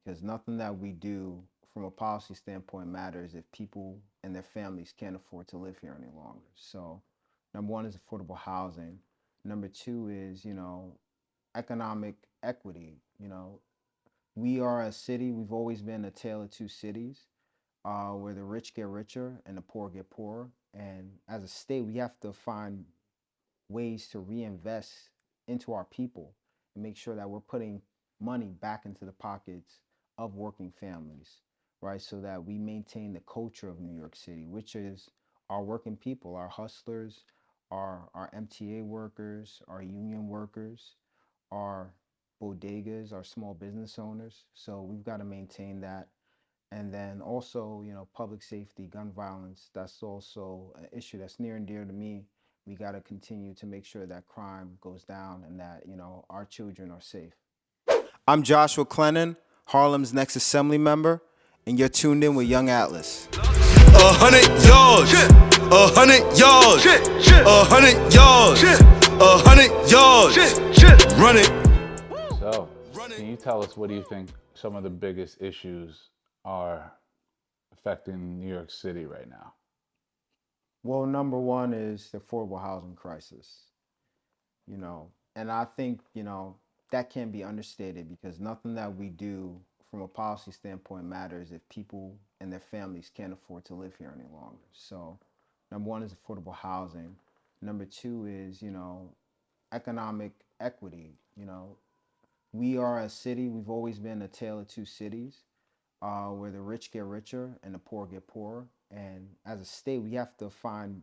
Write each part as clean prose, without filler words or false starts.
because nothing that we do from a policy standpoint matters if people and their families can't afford to live here any longer. So, number one is affordable housing. Number two is, economic equity. We are a city, we've always been a tale of two cities, where the rich get richer and the poor get poorer. And as a state, we have to find ways to reinvest into our people and make sure that we're putting money back into the pockets of working families, right? So that we maintain the culture of New York City, which is our working people, our hustlers, our MTA workers, our union workers, our bodegas, our small business owners. So we've got to maintain that. And then also, public safety, gun violence, that's also an issue that's near and dear to me. We got to continue to make sure that crime goes down and that, our children are safe. I'm Joshua Clennon, Harlem's next assembly member, and you're tuned in with Young Atlas. 100 yards, 100 yards, 100 yards, 100 yards, run it. So, can you tell us, what do you think some of the biggest issues are affecting New York City right now? Well, number one is the affordable housing crisis, and I think, that can't be understated because nothing that we do from a policy standpoint matters if people and their families can't afford to live here any longer. So, number one is affordable housing. Number two is, economic equity. We are a city, we've always been a tale of two cities, where the rich get richer and the poor get poorer. And as a state, we have to find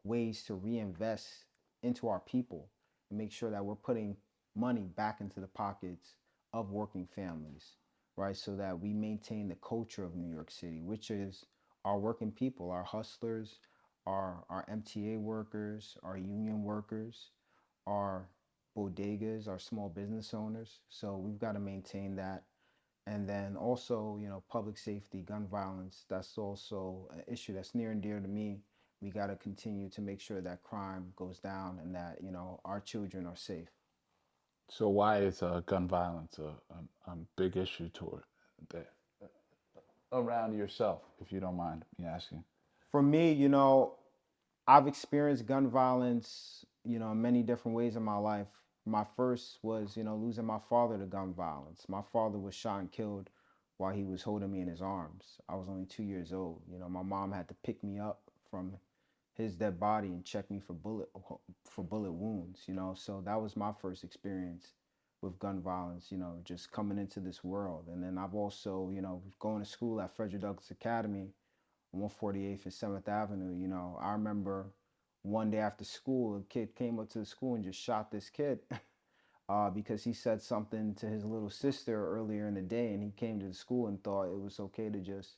ways to reinvest into our people and make sure that we're putting money back into the pockets of working families, right? So that we maintain the culture of New York City, which is our working people, our hustlers, our MTA workers, our union workers, our bodegas, our small business owners. So we've got to maintain that. And then also, public safety, gun violence, that's also an issue that's near and dear to me. We got to continue to make sure that crime goes down and that, our children are safe. So, why is gun violence a big issue toward that around yourself, if you don't mind me asking? For me, I've experienced gun violence, in many different ways in my life. My first was, losing my father to gun violence. My father was shot and killed while he was holding me in his arms. I was only 2 years old. My mom had to pick me up from his dead body and check me for bullet wounds. So that was my first experience with gun violence. Just coming into this world. And then I've also, going to school at Frederick Douglass Academy, 148th and 7th Avenue. I remember one day after school, a kid came up to the school and just shot this kid because he said something to his little sister earlier in the day, and he came to the school and thought it was okay to just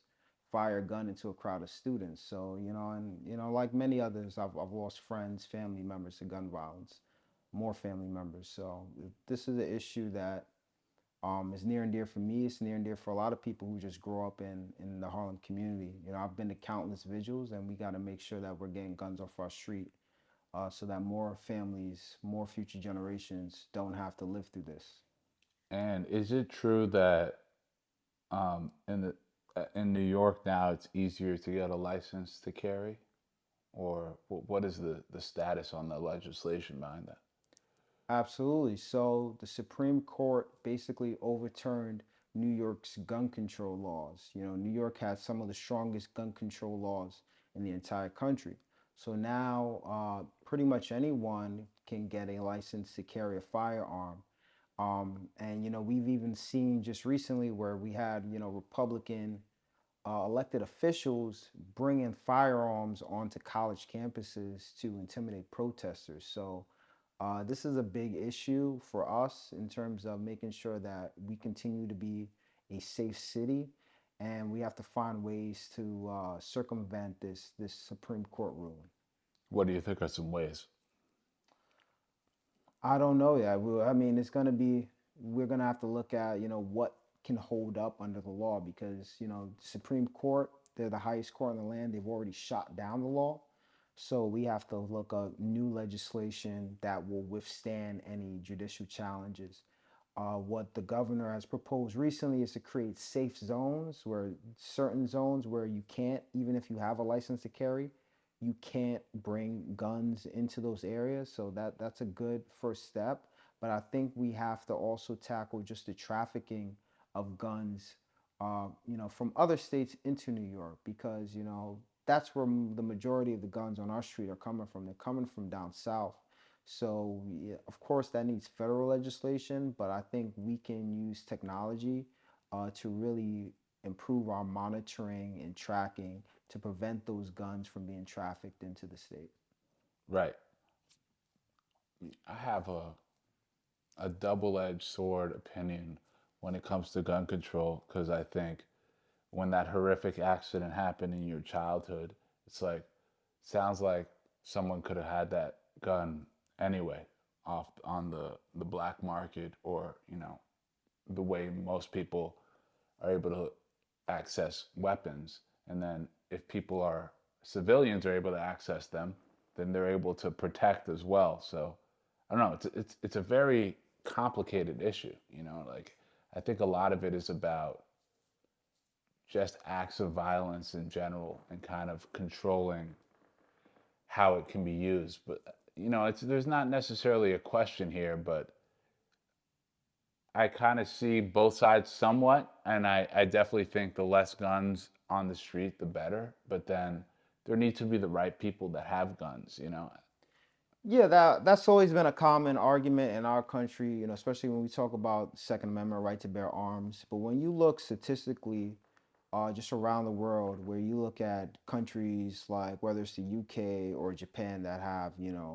fire a gun into a crowd of students. So, and, like many others, I've lost friends, family members to gun violence, more family members. So this is an issue that is near and dear for me. It's near and dear for a lot of people who just grow up in the Harlem community. I've been to countless vigils, and we got to make sure that we're getting guns off our street, so that more families, more future generations don't have to live through this. And is it true that in in New York now it's easier to get a license to carry, or what is the status on the legislation behind that? Absolutely. So the Supreme Court basically overturned New York's gun control laws. New York has some of the strongest gun control laws in the entire country. So now, pretty much anyone can get a license to carry a firearm. And we've even seen just recently where we had, Republican elected officials bringing firearms onto college campuses to intimidate protesters. So this is a big issue for us in terms of making sure that we continue to be a safe city, and we have to find ways to circumvent this Supreme Court ruling. What do you think are some ways? I don't know yet. I mean, we're gonna have to look at, what can hold up under the law because, Supreme Court, they're the highest court in the land. They've already shot down the law. So we have to look at new legislation that will withstand any judicial challenges. What the governor has proposed recently is to create safe zones, where certain zones where you can't, even if you have a license to carry, you can't bring guns into those areas. So that's a good first step. But I think we have to also tackle just the trafficking of guns, from other states into New York, because that's where the majority of the guns on our street are coming from. They're coming from down south. So, yeah, of course, that needs federal legislation, but I think we can use technology to really improve our monitoring and tracking to prevent those guns from being trafficked into the state. Right. I have a double-edged sword opinion when it comes to gun control, because I think when that horrific accident happened in your childhood, it's like, sounds like someone could have had that gun anyway off on the black market, or the way most people are able to access weapons. And then if people are civilians are able to access them, then they're able to protect as well. So I don't know, it's a very complicated issue, like I think a lot of it is about just acts of violence in general and kind of controlling how it can be used. But it's there's not necessarily a question here, but I kind of see both sides somewhat, and I definitely think the less guns on the street, the better. But then there need to be the right people that have guns. Yeah, that's always been a common argument in our country, especially when we talk about Second Amendment right to bear arms. But when you look statistically, just around the world, where you look at countries like whether it's the UK or Japan that have,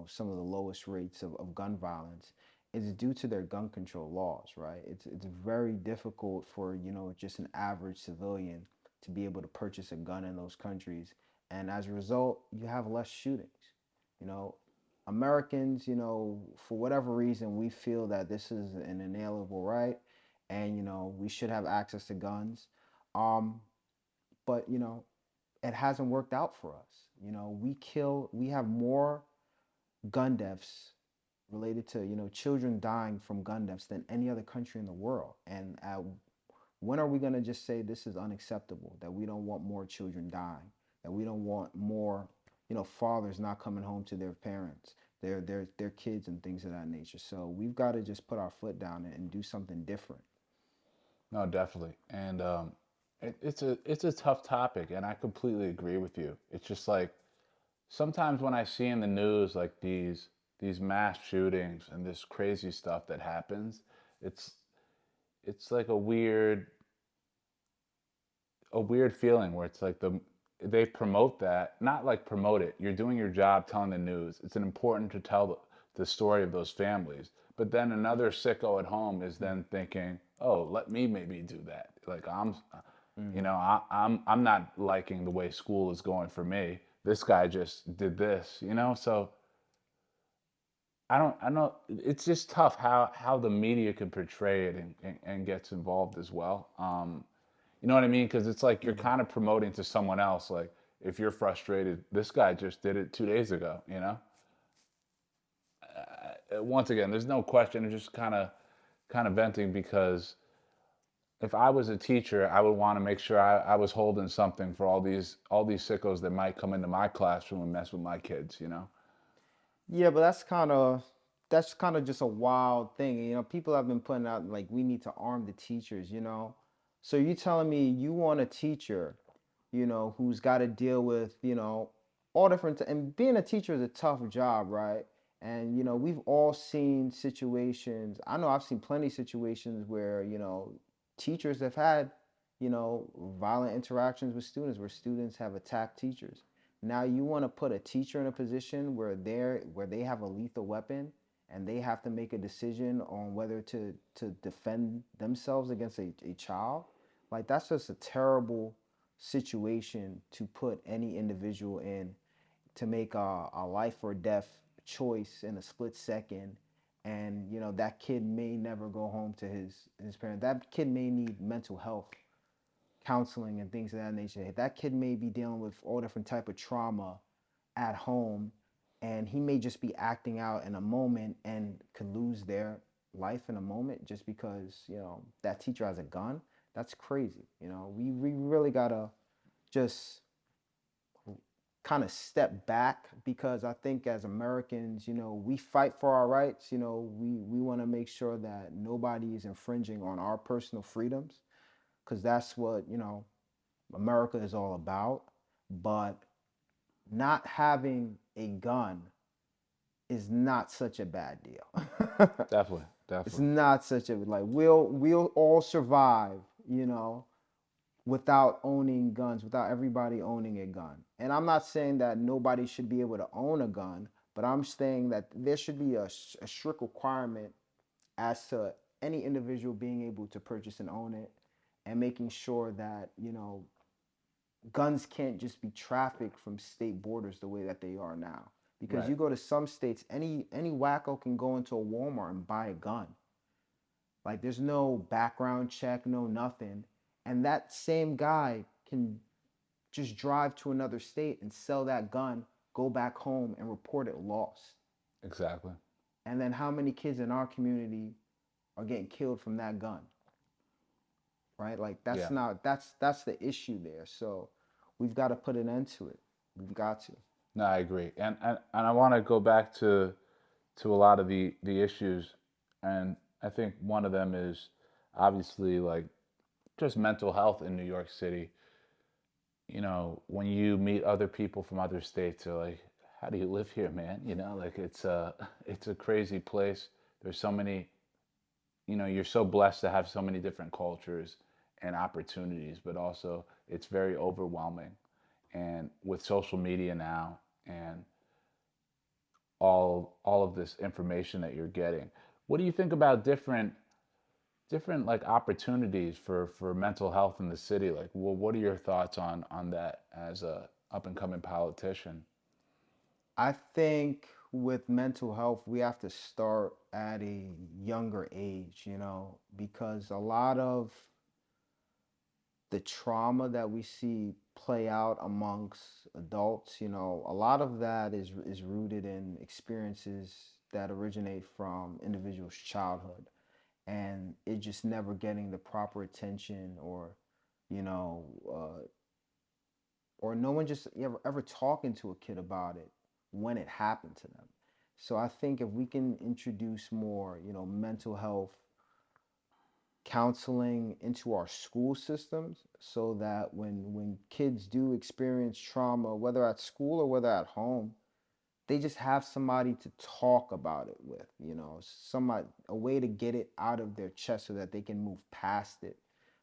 some of the lowest rates of gun violence, it's due to their gun control laws, right? It's very difficult for, just an average civilian to be able to purchase a gun in those countries. And as a result, you have less shootings. You know, Americans, for whatever reason, we feel that this is an inalienable right, and we should have access to guns. Um, but it hasn't worked out for us. We have more gun deaths related to children dying from gun deaths than any other country in the world. And when are we going to just say this is unacceptable, that we don't want more children dying, that we don't want more fathers not coming home to their parents, their kids, and things of that nature? So we've got to just put our foot down and do something different. No, definitely. And it's a tough topic, and I completely agree with you. It's just like sometimes when I see in the news like these mass shootings and this crazy stuff that happens, it's it's like a weird feeling where it's like they promote that, not like promote it. You're doing your job telling the news. It's important to tell the story of those families. But then another sicko at home is then thinking, "Oh, let me maybe do that." Like Mm-hmm. I'm not liking the way school is going for me. This guy just did this. So I don't. It's just tough how the media can portray it and gets involved as well. You know what I mean? Because it's like you're kind of promoting to someone else. Like if you're frustrated, this guy just did it 2 days ago. Once again, there's no question. It's just kind of venting, because if I was a teacher, I would want to make sure I was holding something for all these sickos that might come into my classroom and mess with my kids. Yeah, but that's kind of just a wild thing. People have been putting out like we need to arm the teachers. So you telling me you want a teacher, who's got to deal with, all different and being a teacher is a tough job, right? And we've all seen situations. I know I've seen plenty of situations where, teachers have had, violent interactions with students, where students have attacked teachers. Now you want to put a teacher in a position where they have a lethal weapon, and they have to make a decision on whether to defend themselves against a child. Like that's just a terrible situation to put any individual in, to make a life or death choice in a split second. And that kid may never go home to his parents. That kid may need mental health counseling and things of that nature. That kid may be dealing with all different type of trauma at home, and he may just be acting out in a moment and could lose life in a moment just because, that teacher has a gun, that's crazy. We really gotta just kind of step back, because I think as Americans, we fight for our rights. We want to make sure that nobody is infringing on our personal freedoms, because that's what, America is all about. But not having a gun is not such a bad deal. Definitely, It's definitely. not such a, like, we'll all survive, without owning guns, without everybody owning a gun. And I'm not saying that nobody should be able to own a gun, but I'm saying that there should be a strict requirement as to any individual being able to purchase and own it, and making sure that, guns can't just be trafficked from state borders the way that they are now. Because Right. you go to some states, any wacko can go into a Walmart and buy a gun. Like, there's no background check, no nothing. And that same guy can just drive to another state and sell that gun, go back home and report it lost. Exactly. And then how many kids in our community are getting killed from that gun? Right? Like, Yeah. that's the issue there. So we've got to put an end to it. We've got to. No, I agree, and I want to go back to a lot of the issues, and I think one of them is obviously like just mental health in New York City. When you meet other people from other states, they're like, "How do you live here, man?" Like it's a crazy place. There's so many. You're so blessed to have so many different cultures and opportunities, but also it's very overwhelming. And with social media now and all of this information that you're getting, what do you think about different like opportunities for mental health in the city? Like, well, what are your thoughts on that as a up and coming politician? I think with mental health, we have to start at a younger age, because a lot of the trauma that we see play out amongst adults, a lot of that is rooted in experiences that originate from individuals' childhood, and it just never getting the proper attention, you know, or no one just ever talking to a kid about it when it happened to them. So I think if we can introduce more, mental health counseling into our school systems, so that when kids do experience trauma, whether at school or whether at home, they just have somebody to talk about it with, somebody, a way to get it out of their chest so that they can move past it,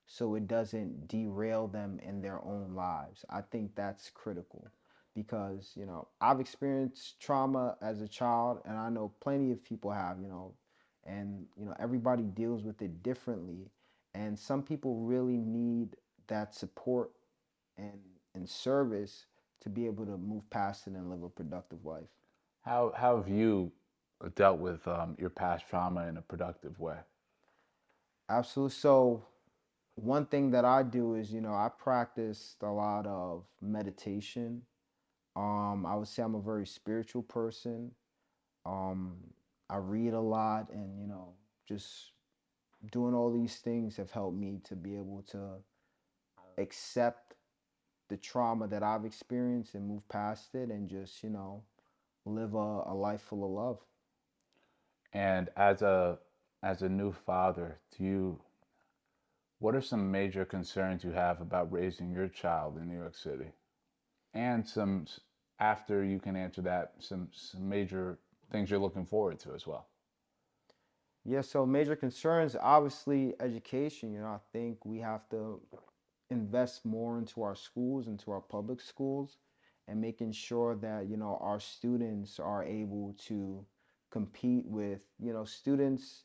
so it doesn't derail them in their own lives. I think that's critical, because, I've experienced trauma as a child, and I know plenty of people have, and, everybody deals with it differently. And some people really need that support and, and service to be able to move past it and live a productive life. How have you dealt with your past trauma in a productive way? Absolutely. So one thing that I do is, I practiced a lot of meditation. I would say I'm a very spiritual person. Um, I read a lot, and, just doing all these things have helped me to be able to accept the trauma that I've experienced and move past it, and just, live a life full of love. And as a new father, what are some major concerns you have about raising your child in New York City? And after you can answer that, some major things you're looking forward to as well. Yeah, so major concerns, obviously education. I think we have to invest more into our schools, into our public schools, and making sure that, our students are able to compete with, students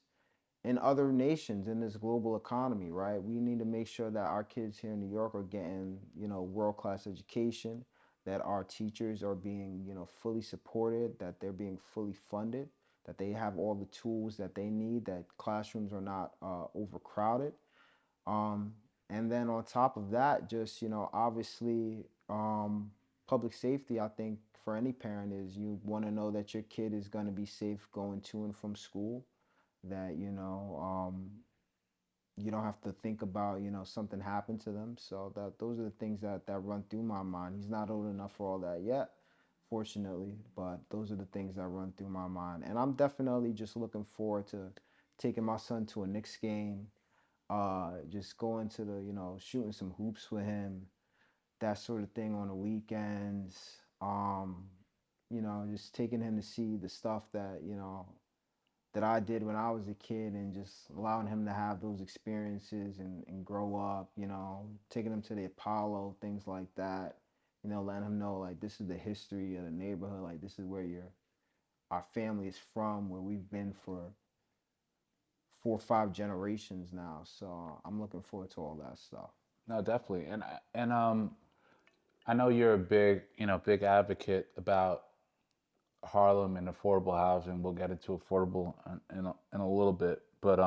in other nations in this global economy, right? We need to make sure that our kids here in New York are getting, world-class education, that our teachers are being, fully supported, that they're being fully funded, that they have all the tools that they need, that classrooms are not overcrowded. Um, and then on top of that, just, obviously, public safety, I think for any parent, is you want to know that your kid is going to be safe going to and from school. that, you don't have to think about, something happened to them. So that those are the things that run through my mind. He's not old enough for all that yet, fortunately, but those are the things that run through my mind. And I'm definitely just looking forward to taking my son to a Knicks game, just going to the, shooting some hoops with him, that sort of thing on the weekends. Just taking him to see the stuff that, that I did when I was a kid, and just allowing him to have those experiences and grow up, taking him to the Apollo, things like that, letting him know like this is the history of the neighborhood, like this is where our family is from, where we've been for 4 or 5 generations now. So I'm looking forward to all that stuff. No, definitely. And I know you're a big advocate about Harlem and affordable housing. We'll get into affordable in a little bit, but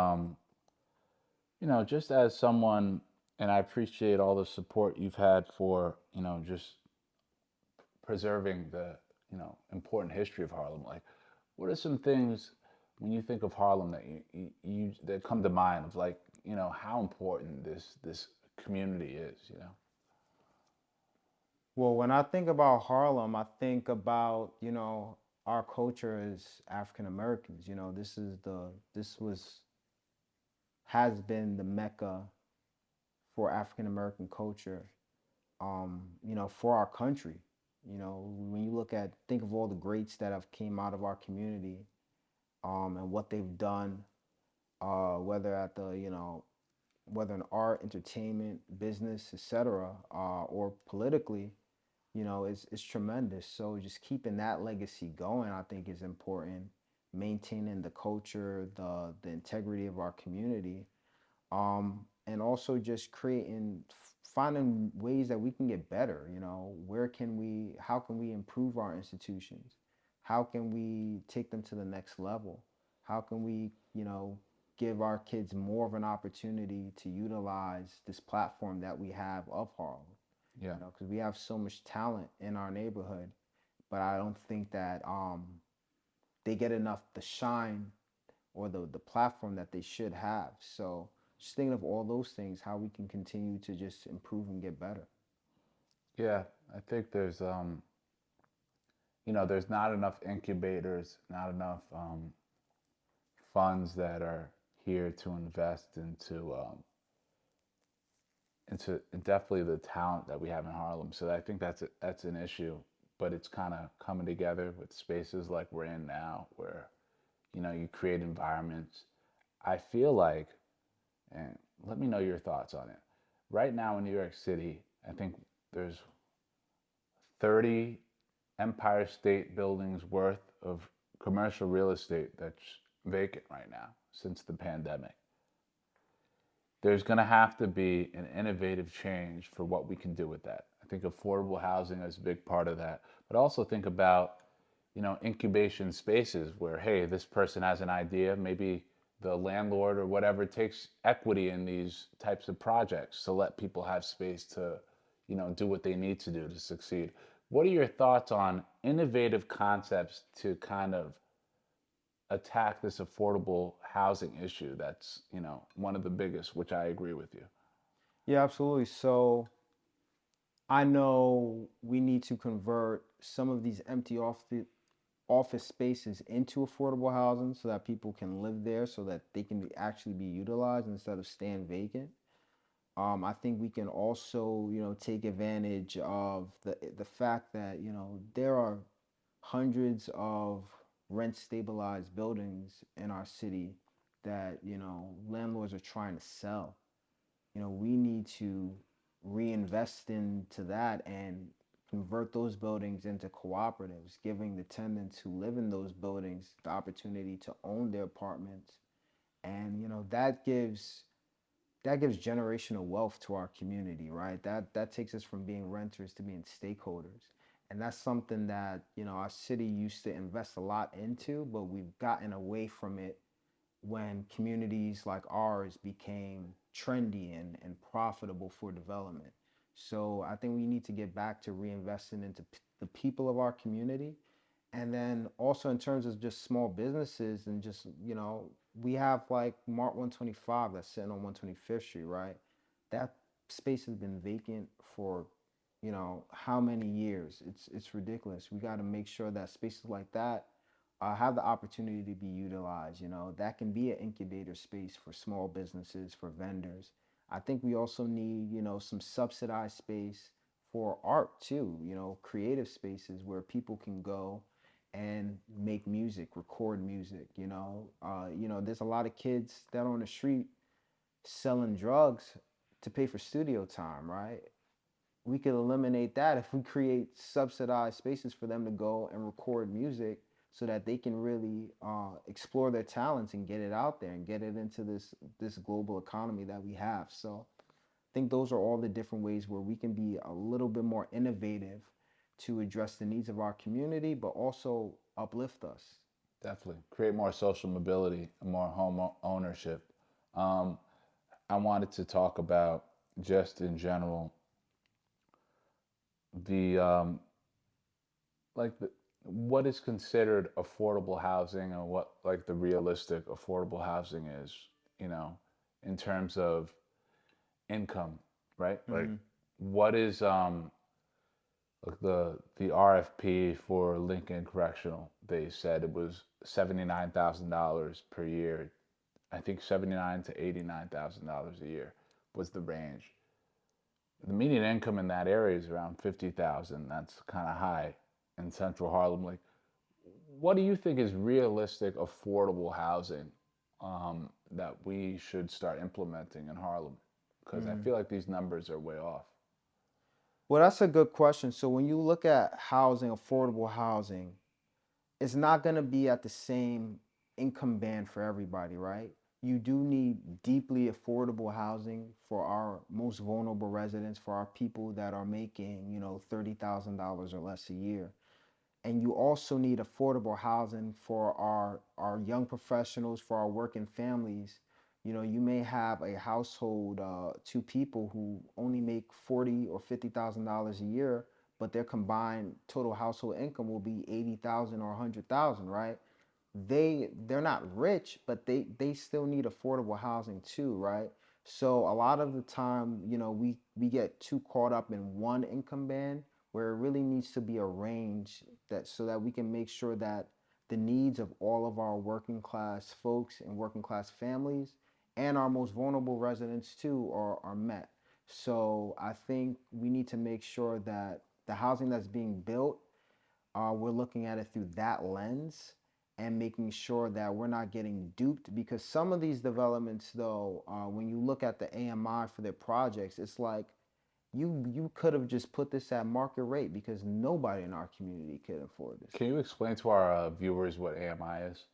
just as someone, and I appreciate all the support you've had for, just preserving the, important history of Harlem. Like, what are some things when you think of Harlem that you that come to mind of, like, how important this community is. Well, when I think about Harlem, I think about, our culture as African Americans. This has been the mecca for African American culture, for our country. When you think of all the greats that have came out of our community, and what they've done, whether at the, whether in art, entertainment, business, etc., or politically, it's tremendous. So just keeping that legacy going, I think, is important. Maintaining the culture, the integrity of our community, and also just finding ways that we can get better. How can we improve our institutions? How can we take them to the next level? How can we, give our kids more of an opportunity to utilize this platform that we have of Harlem? Yeah. Because we have so much talent in our neighborhood, but I don't think that they get enough the shine or the platform that they should have. So just thinking of all those things, how we can continue to just improve and get better. Yeah, I think there's not enough incubators, not enough funds that are here to invest into definitely the talent that we have in Harlem. So I think that's an issue, but it's kind of coming together with spaces like we're in now, where you create environments. I feel like, and let me know your thoughts on it. Right now in New York City, I think there's 30 Empire State Buildings worth of commercial real estate that's vacant right now since the pandemic. There's going to have to be an innovative change for what we can do with that. I think affordable housing is a big part of that, but also think about, incubation spaces where, hey, this person has an idea, maybe the landlord or whatever takes equity in these types of projects to let people have space to, do what they need to do to succeed. What are your thoughts on innovative concepts to kind of attack this affordable housing issue that's, one of the biggest, which I agree with you? Yeah, absolutely. So I know we need to convert some of these empty office spaces into affordable housing so that people can live there, so that they can actually be utilized instead of staying vacant. I think we can also, take advantage of the fact that, there are hundreds of rent stabilized buildings in our city that, landlords are trying to sell. We need to reinvest into that and convert those buildings into cooperatives, giving the tenants who live in those buildings the opportunity to own their apartments. And, that gives generational wealth to our community, right? That takes us from being renters to being stakeholders. And that's something that, our city used to invest a lot into, but we've gotten away from it when communities like ours became trendy and profitable for development. So I think we need to get back to reinvesting into the people of our community. And then also in terms of just small businesses and just, we have like Mart 125 that's sitting on 125th Street, right? That space has been vacant for, how many years? It's ridiculous. We got to make sure that spaces like that have the opportunity to be utilized. That can be an incubator space for small businesses, for vendors. I think we also need, some subsidized space for art too. Creative spaces where people can go and make music, record music. There's a lot of kids that are on the street selling drugs to pay for studio time, right? We could eliminate that if we create subsidized spaces for them to go and record music so that they can really explore their talents and get it out there and get it into this global economy that we have. So I think those are all the different ways where we can be a little bit more innovative to address the needs of our community, but also uplift us. Definitely. Create more social mobility and more home ownership. Um, I wanted to talk about just in general the like the what is considered affordable housing and what like the realistic affordable housing is, you know, in terms of income, right? Like Mm-hmm. what is like the RFP for Lincoln Correctional, they said it was $79,000 per year. I think 79 to $89,000 a year was the range. The median income in that area is around 50,000. That's kind of high in Central Harlem. Like, what do you think is realistic, affordable housing that we should start implementing in Harlem? Because I Mm. feel like these numbers are way off. Well, that's a good question. So when you look at housing, affordable housing, it's not going to be at the same income band for everybody, right? You do need deeply affordable housing for our most vulnerable residents, for our people that are making, $30,000 or less a year. And you also need affordable housing for our young professionals, for our working families. You may have a household, two people who only make 40 or $50,000 a year, but their combined total household income will be 80,000 or 100,000, right? They're not rich, but they still need affordable housing too, right? So a lot of the time, we get too caught up in one income band where it really needs to be a range that so that we can make sure that the needs of all of our working class folks and working class families and our most vulnerable residents too are met. So I think we need to make sure that the housing that's being built, we're looking at it through that lens and making sure that we're not getting duped, because some of these developments though, when you look at the AMI for their projects, it's like you could have just put this at market rate because nobody in our community could afford this. Can you explain to our viewers what AMI is?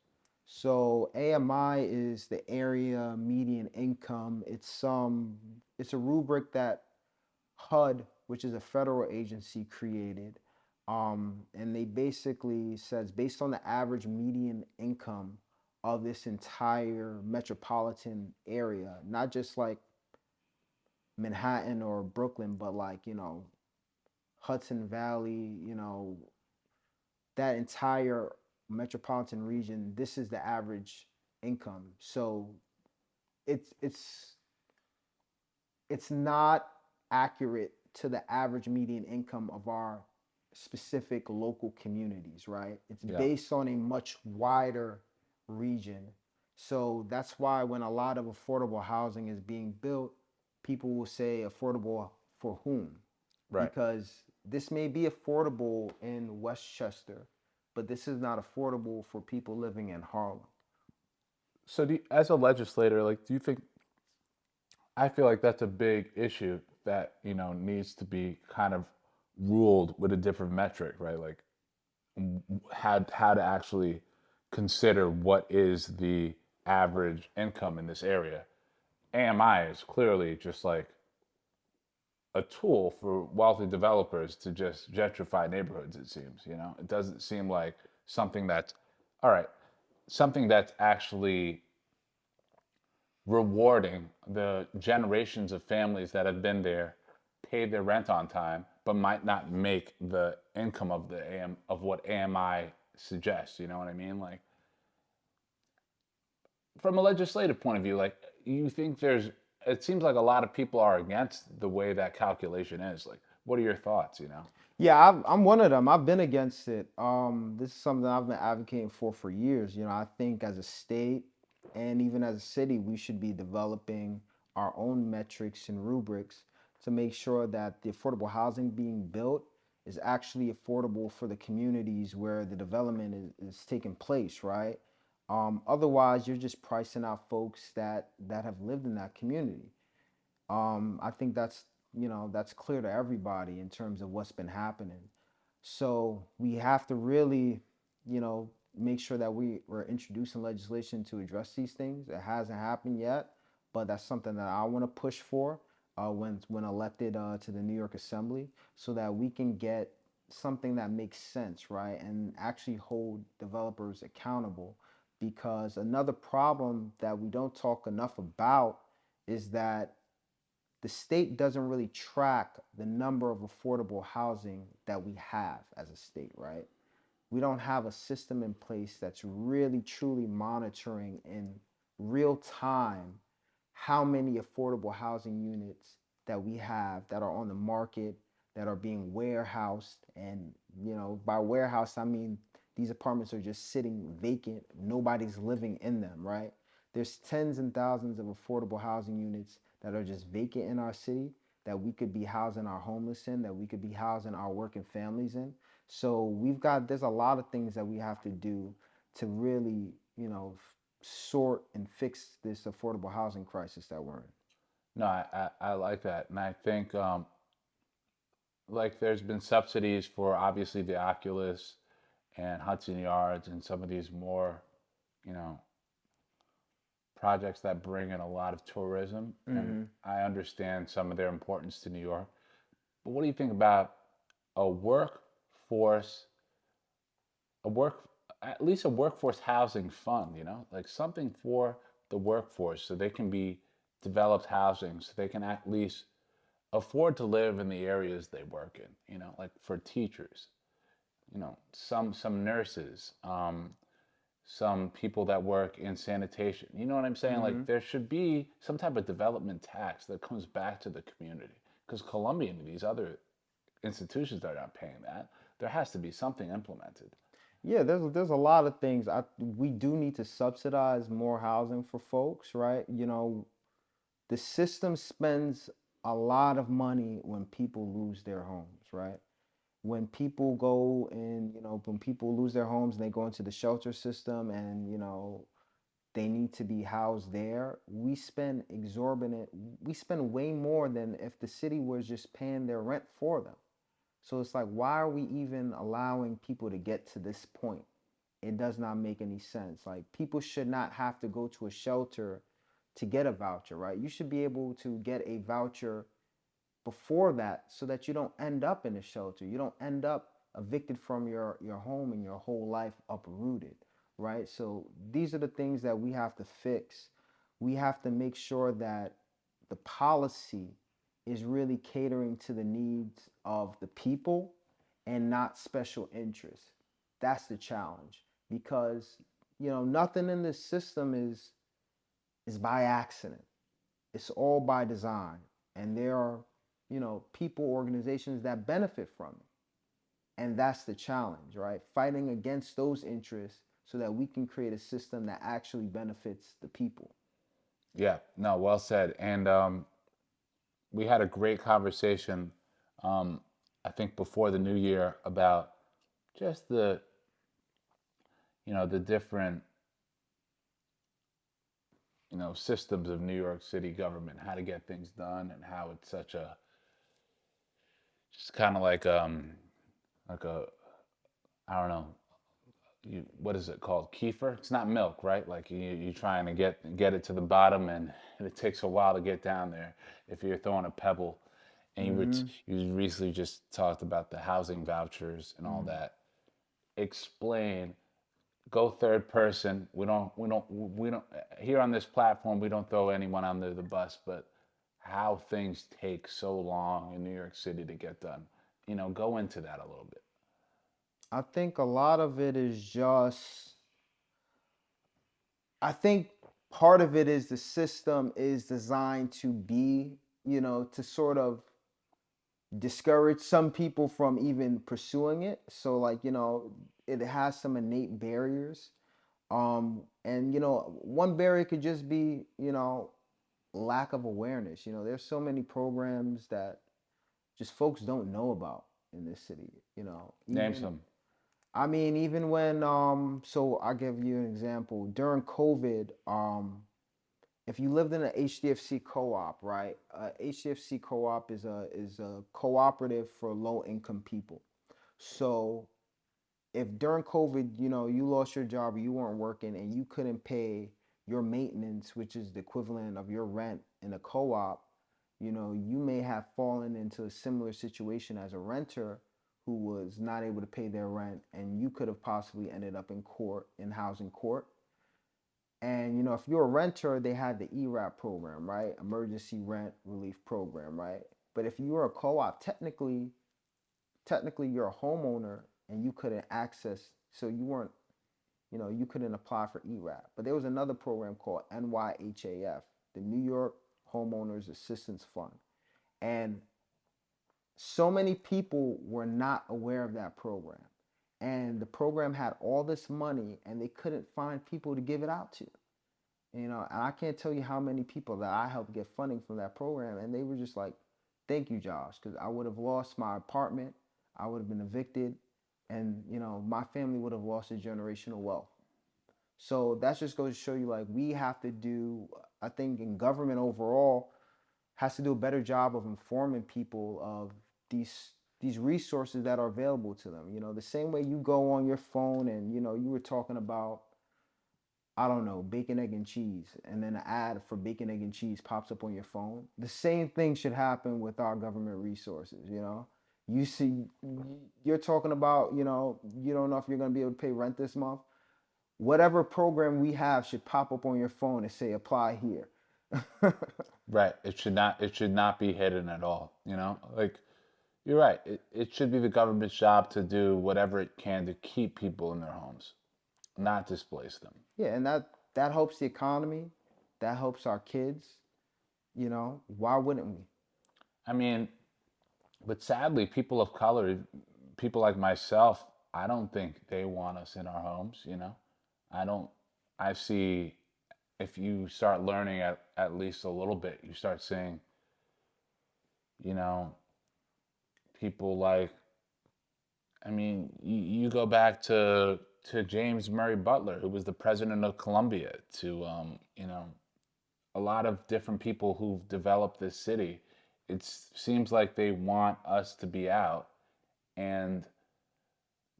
So AMI is the area median income. It's a rubric that HUD, which is a federal agency, created. And they basically says based on the average median income of this entire metropolitan area, not just like Manhattan or Brooklyn, but like, Hudson Valley, that entire metropolitan region, this is the average income. So it's it's it's not accurate to the average median income of our specific local communities, right? It's Yeah. based on a much wider region. So that's why when a lot of affordable housing is being built, people will say affordable for whom? Right. Because this may be affordable in Westchester, but this is not affordable for people living in Harlem. So, as a legislator, like, do you think? I feel like that's a big issue that needs to be kind of ruled with a different metric, right? Like, how to actually consider what is the average income in this area. AMI is clearly just like a tool for wealthy developers to just gentrify neighborhoods, it seems. It doesn't seem like something that's all right, something that's actually rewarding the generations of families that have been there, paid their rent on time, but might not make the income of what AMI suggests. You know what I mean? Like, from a legislative point of view, like, you think there's, it seems like a lot of people are against the way that calculation is. Like, what are your thoughts, you know? Yeah, I'm one of them. I've been against it. This is something I've been advocating for years. You know, I think as a state and even as a city, we should be developing our own metrics and rubrics to make sure that the affordable housing being built is actually affordable for the communities where the development is taking place, right? Otherwise, you're just pricing out folks that have lived in that community. I think that's clear to everybody in terms of what's been happening. So we have to really, make sure that we're introducing legislation to address these things. It hasn't happened yet, but that's something that I want to push for when elected to the New York Assembly, so that we can get something that makes sense, right, and actually hold developers accountable. Because another problem that we don't talk enough about is that the state doesn't really track the number of affordable housing that we have as a state, right? We don't have a system in place that's really truly monitoring in real time how many affordable housing units that we have that are on the market, that are being warehoused. And by warehouse I mean these apartments are just sitting vacant, nobody's living in them, right? There's tens and thousands of affordable housing units that are just vacant in our city, that we could be housing our homeless in, that we could be housing our working families in. So there's a lot of things that we have to do to really, sort and fix this affordable housing crisis that we're in. No, I like that. And I think, like, there's been subsidies for obviously the Oculus and Hudson Yards and some of these more, you know, projects that bring in a lot of tourism. And Mm-hmm. I understand some of their importance to New York. But what do you think about a workforce, a work, at least a workforce housing fund, like something for the workforce so they can be developed housing, so they can at least afford to live in the areas they work in, like for teachers, some nurses, some people that work in sanitation. You know what I'm saying? Mm-hmm. Like, there should be some type of development tax that comes back to the community, because Columbia and these other institutions are not paying that. There has to be something implemented. Yeah, there's a lot of things. We do need to subsidize more housing for folks, right? The system spends a lot of money when people lose their homes, right? When people lose their homes and they go into the shelter system, and they need to be housed there, we spend way more than if the city was just paying their rent for them. So it's like, why are we even allowing people to get to this point? It does not make any sense. Like, people should not have to go to a shelter to get a voucher, right? You should be able to get a voucher before that, so that you don't end up in a shelter. You don't end up evicted from your home and your whole life uprooted, right? So these are the things that we have to fix. We have to make sure that the policy is really catering to the needs of the people and not special interests. That's the challenge, because nothing in this system is by accident. It's all by design. And there are, people, organizations that benefit from it. And that's the challenge, right? Fighting against those interests so that we can create a system that actually benefits the people. Yeah, no, well said. And we had a great conversation, um, I think, before the new year about just the different, systems of New York City government, how to get things done, and how it's such a, just kind of like a, I don't know, what is it called? Kefir? It's not milk, right? Like, you trying to get it to the bottom, and it takes a while to get down there if you're throwing a pebble. And Mm-hmm. you recently just talked about the housing vouchers and all Mm-hmm. that. Explain. Go third person. We don't here on this platform, we don't throw anyone under the bus, but how things take so long in New York City to get done. Go into that a little bit. I think a lot of it is just, I think part of it is the system is designed to be, to sort of discourage some people from even pursuing it. So like, it has some innate barriers. And one barrier could just be, lack of awareness. There's so many programs that just folks don't know about in this city. Name Even some. I mean, even when so I'll give you an example. During COVID, if you lived in an HDFC co-op, right? HDFC co-op is a cooperative for low income people. So if during COVID, you lost your job or you weren't working and you couldn't pay your maintenance, which is the equivalent of your rent in a co-op, you may have fallen into a similar situation as a renter who was not able to pay their rent, and you could have possibly ended up in court, in housing court. And if you're a renter, they had the ERAP program, right? Emergency Rent Relief Program, right? But if you're a co-op, technically you're a homeowner and you couldn't access, so you weren't, you couldn't apply for ERAP. But there was another program called NYHAF, the New York Homeowners Assistance Fund. And so many people were not aware of that program. And the program had all this money and they couldn't find people to give it out to. And I can't tell you how many people that I helped get funding from that program, and they were just like, thank you, Josh, because I would have lost my apartment, I would have been evicted, and my family would have lost a generational wealth. So that just goes to show you, like, we have to do, I think in government overall has to do a better job of informing people of these resources that are available to them. The same way you go on your phone and you were talking about, I don't know, bacon, egg, and cheese, and then an ad for bacon, egg, and cheese pops up on your phone. The same thing should happen with our government resources. You see, you're talking about, you don't know if you're going to be able to pay rent this month. Whatever program we have should pop up on your phone and say apply here. Right. It should not be hidden at all, Like you're right. It should be the government's job to do whatever it can to keep people in their homes, not displace them. Yeah, and that helps the economy, that helps our kids. Why wouldn't we? I mean, but sadly, people of color, people like myself, I don't think they want us in our homes. I don't, I see if you start learning at least a little bit, you start seeing, you know, people like, I mean, you go back to James Murray Butler, who was the president of Columbia, to, a lot of different people who've developed this city. It seems like they want us to be out, and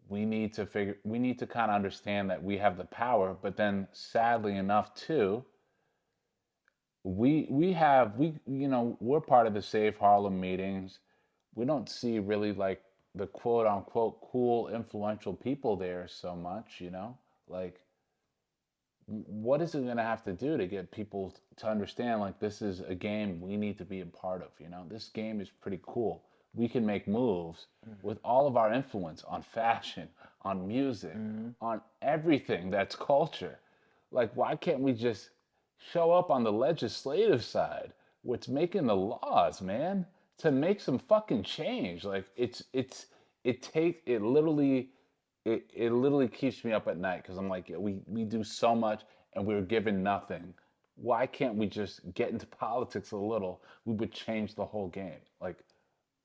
we need to kind of understand that we have the power, but then sadly enough too, we're part of the Save Harlem meetings. We don't see really like the quote unquote cool influential people there so much. Like what is it going to have to do to get people to understand like this is a game we need to be a part of. This game is pretty cool. We can make moves with all of our influence on fashion, on music, on everything that's culture. Like why can't we just show up on the legislative side where it's making the laws, man, to make some fucking change? Like it literally keeps me up at night because I'm like, yeah, we do so much and we're given nothing. Why can't we just get into politics a little? We would change the whole game. Like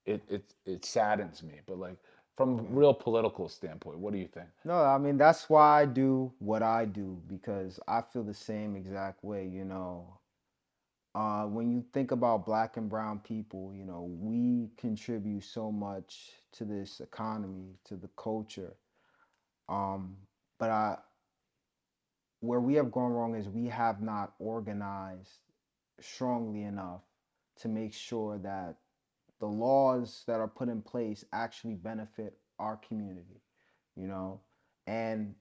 it saddens me, but like from a real political standpoint, what do you think? No, I mean, that's why I do what I do, because I feel the same exact way. When you think about black and brown people, we contribute so much to this economy, to the culture. Um, but where we have gone wrong is we have not organized strongly enough to make sure that the laws that are put in place actually benefit our community, you know? And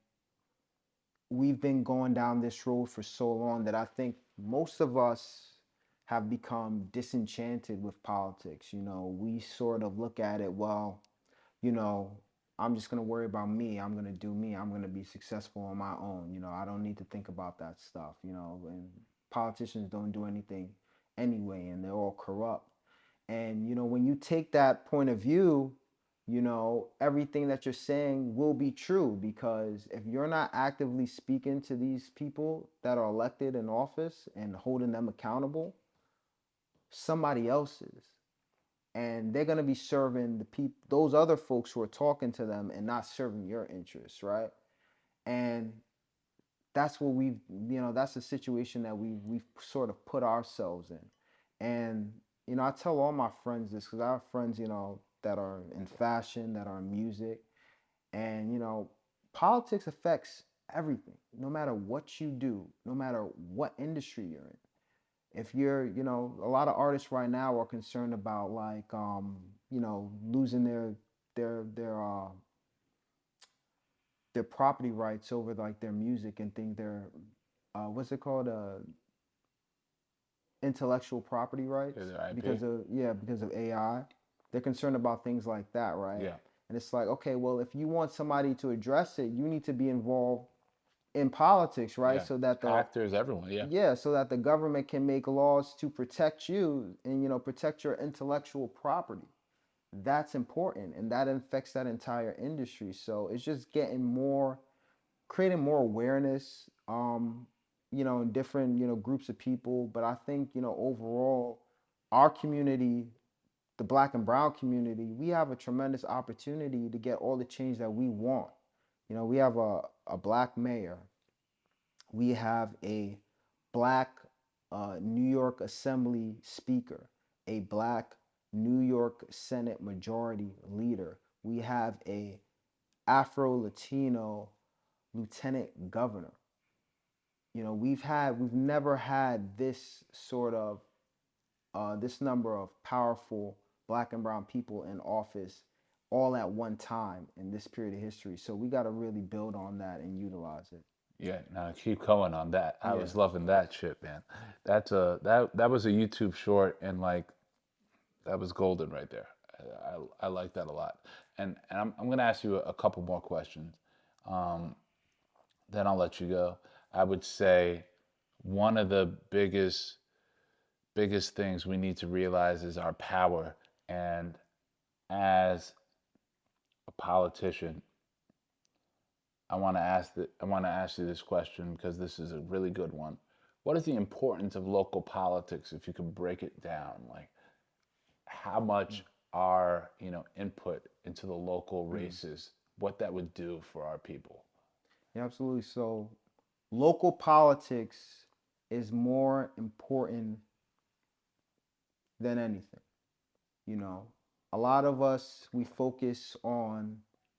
we've been going down this road for so long that I think most of us have become disenchanted with politics. We sort of look at it, well, you know, I'm just gonna worry about me. I'm gonna do me. I'm gonna be successful on my own. You know, I don't need to think about that stuff. You know, and politicians don't do anything anyway, and they're all corrupt. And you know, when you take that point of view, you know, everything that you're saying will be true, because if you're not actively speaking to these people that are elected in office and holding them accountable, somebody else is. And they're going to be serving the people, those other folks who are talking to them, and not serving your interests, right? And that's what we've, you know, that's the situation that we've sort of put ourselves in. And you know, I tell all my friends this, because I have friends, you know, that are in fashion, that are in music, and you know, politics affects everything, no matter what you do, no matter what industry you're in. If you're, you know, a lot of artists right now are concerned about, like, you know, losing their their uh their property rights over, like, their music, and think their what's it called, intellectual property rights, Yeah, their IP. because of, yeah, because of AI. They're concerned about things like that, right? Yeah. And it's like, okay, well, if you want somebody to address it, you need to be involved in politics, right? Yeah. So that the Actors, everyone. Yeah. yeah, so that the government can make laws to protect you, and you know, protect your intellectual property. That's important, and that affects that entire industry. So it's just getting more, creating more awareness, you know, in different, you know, groups of people. But I think, you know, overall, our community, the black and brown community, we have a tremendous opportunity to get all the change that we want. You know, we have a black mayor, we have a black New York Assembly Speaker, a black New York Senate Majority Leader. We have a Afro Latino Lieutenant Governor. You know, we've never had this sort of this number of powerful black and brown people in office all at one time in this period of history. So we got to really build on that and utilize it. Yeah, now keep going on that. I Yeah. was loving that shit, man. That was a YouTube short, and like that was golden right there. I like that a lot. And I'm gonna ask you a couple more questions. Um, then I'll let you go. I would say one of the biggest things we need to realize is our power. And as a politician, I want to ask you this question because this is a really good one. What is the importance of local politics if you could break it down? Like how much our, you know, input into the local races, what that would do for our people. Yeah, absolutely. So local politics is more important than anything. You know, a lot of us, we focus on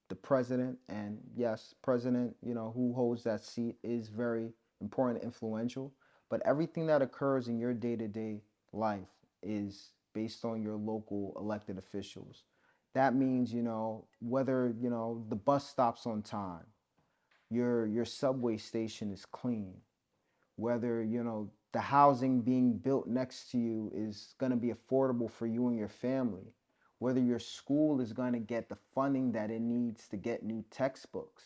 the president, and yes, president, you know, who holds that seat is very important, influential. But everything that occurs in your day-to-day life is based on your local elected officials. That means, you know, whether, you know, the bus stops on time, your subway station is clean, whether, you know, the housing being built next to you is going to be affordable for you and your family, whether your school is going to get the funding that it needs to get new textbooks,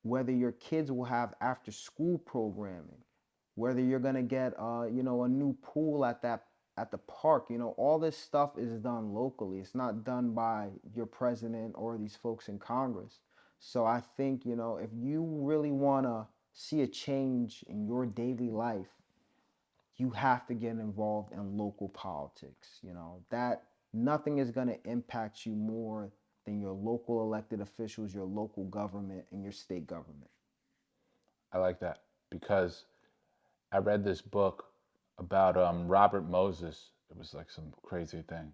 whether your kids will have after school programming, whether you're going to get you know, a new pool at the park. You know, all this stuff is done locally. It's not done by your president or these folks in Congress. So I think, you know, if you really want to see a change in your daily life, you have to get involved in local politics. You know, that nothing is going to impact you more than your local elected officials, your local government, and your state government. I like that because I read this book about Robert Moses. It was like some crazy thing,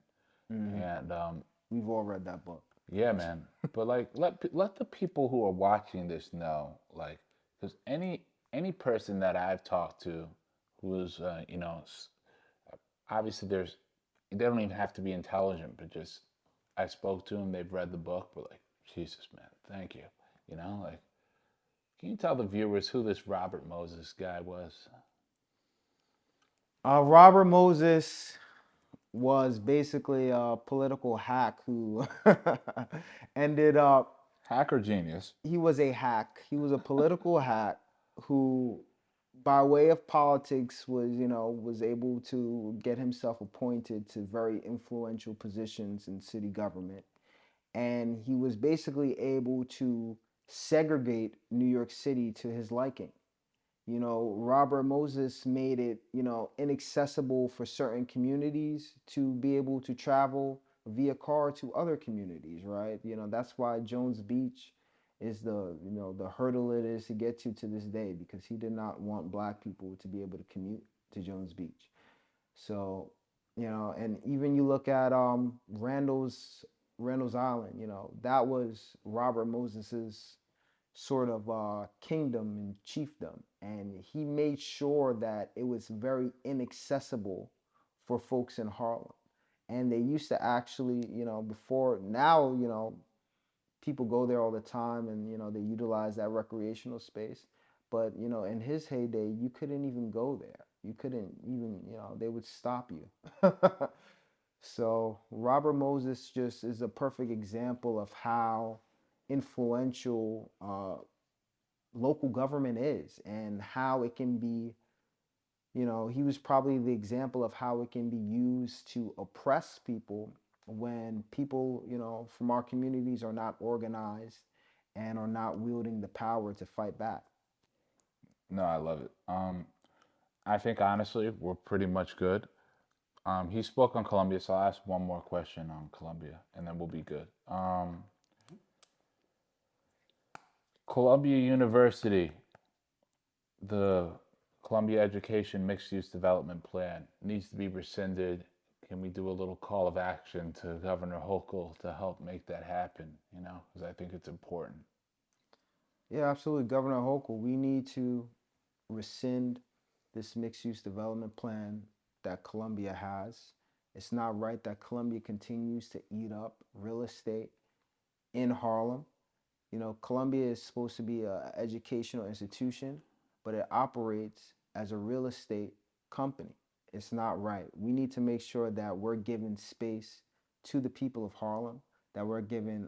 Hmm. and We've all read that book. yeah, man. But like, let the people who are watching this know, like, because any person that I've talked to, who's you know, obviously there's, they don't even have to be intelligent, but just I spoke to them, they've read the book, but like, Jesus, man, thank you. You know, like, can you tell the viewers who this Robert Moses guy was? Robert Moses was basically a political hack who ended up, Hacker genius. he was a hack. He was a political hack who, by way of politics, was able to get himself appointed to very influential positions in city government. And he was basically able to segregate New York City to his liking. Robert Moses made it, inaccessible for certain communities to be able to travel via car to other communities, right? That's why Jones Beach is the hurdle it is to get to this day, because he did not want black people to be able to commute to Jones Beach. So, and even you look at Randall's Island, that was Robert Moses's sort of kingdom and chiefdom, and he made sure that it was very inaccessible for folks in Harlem. And they used to actually, before now, people go there all the time, and they utilize that recreational space. But in his heyday, you couldn't even go there. You couldn't even, they would stop you. So Robert Moses just is a perfect example of how influential local government is, and how it can be, he was probably the example of how it can be used to oppress people when people, from our communities are not organized and are not wielding the power to fight back. No, I love it. I think honestly we're pretty much good. He spoke on Columbia, so I'll ask one more question on Columbia, and then we'll be good. Columbia University, the Columbia Education Mixed Use Development Plan needs to be rescinded. Can we do a little call of action to Governor Hochul to help make that happen? Because I think it's important. Yeah, absolutely. Governor Hochul, we need to rescind this mixed use development plan that Columbia has. It's not right that Columbia continues to eat up real estate in Harlem. Columbia is supposed to be an educational institution, but it operates as a real estate company. It's not right. We need to make sure that we're giving space to the people of Harlem, that we're giving,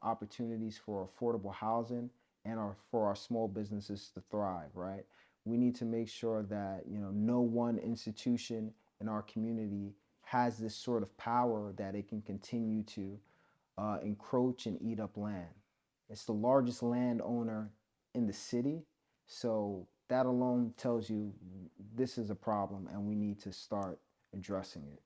opportunities for affordable housing and for our small businesses to thrive, right? We need to make sure that, no one institution in our community has this sort of power that it can continue to encroach and eat up land. It's the largest landowner in the city. So that alone tells you this is a problem and we need to start addressing it.